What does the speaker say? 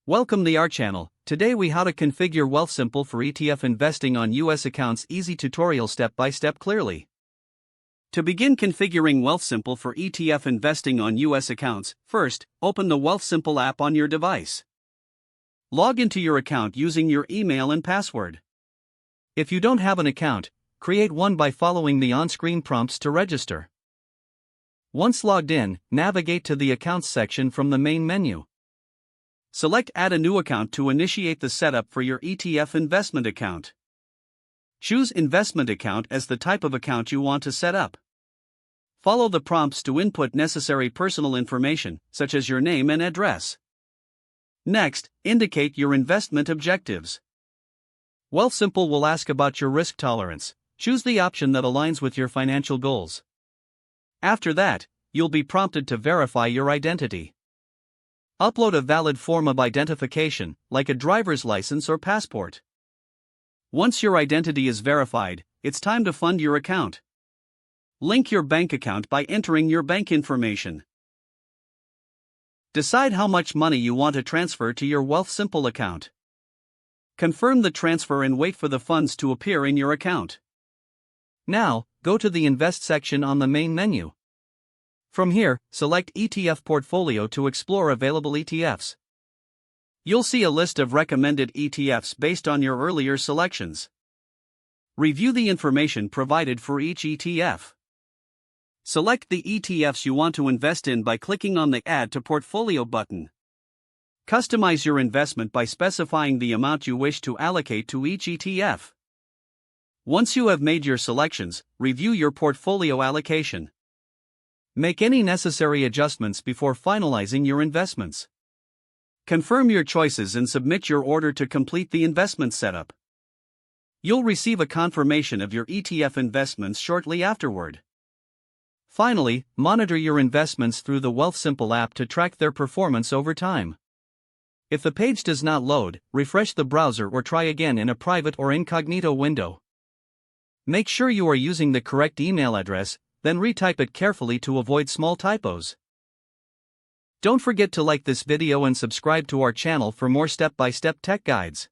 Welcome to our channel. Today we how to configure Wealthsimple for ETF investing on US accounts. Easy tutorial step by step clearly. To begin configuring Wealthsimple for ETF investing on US accounts, first, open the Wealthsimple app on your device. Log into your account using your email and password. If you don't have an account, create one by following the on-screen prompts to register. Once logged in, navigate to the Accounts section from the main menu. Select Add a new account to initiate the setup for your ETF investment account. Choose Investment Account as the type of account you want to set up. Follow the prompts to input necessary personal information, such as your name and address. Next, indicate your investment objectives. Wealthsimple will ask about your risk tolerance. Choose the option that aligns with your financial goals. After that, you'll be prompted to verify your identity. Upload a valid form of identification, like a driver's license or passport. Once your identity is verified, it's time to fund your account. Link your bank account by entering your bank information. Decide how much money you want to transfer to your Wealthsimple account. Confirm the transfer and wait for the funds to appear in your account. Now, go to the Invest section on the main menu. From here, select ETF Portfolio to explore available ETFs. You'll see a list of recommended ETFs based on your earlier selections. Review the information provided for each ETF. Select the ETFs you want to invest in by clicking on the Add to Portfolio button. Customize your investment by specifying the amount you wish to allocate to each ETF. Once you have made your selections, review your portfolio allocation. Make any necessary adjustments before finalizing your investments. Confirm your choices and submit your order to complete the investment setup. You'll receive a confirmation of your ETF investments shortly afterward. Finally, monitor your investments through the Wealthsimple app to track their performance over time. If the page does not load, refresh the browser or try again in a private or incognito window. Make sure you are using the correct email address, then retype it carefully to avoid small typos. Don't forget to like this video and subscribe to our channel for more step-by-step tech guides.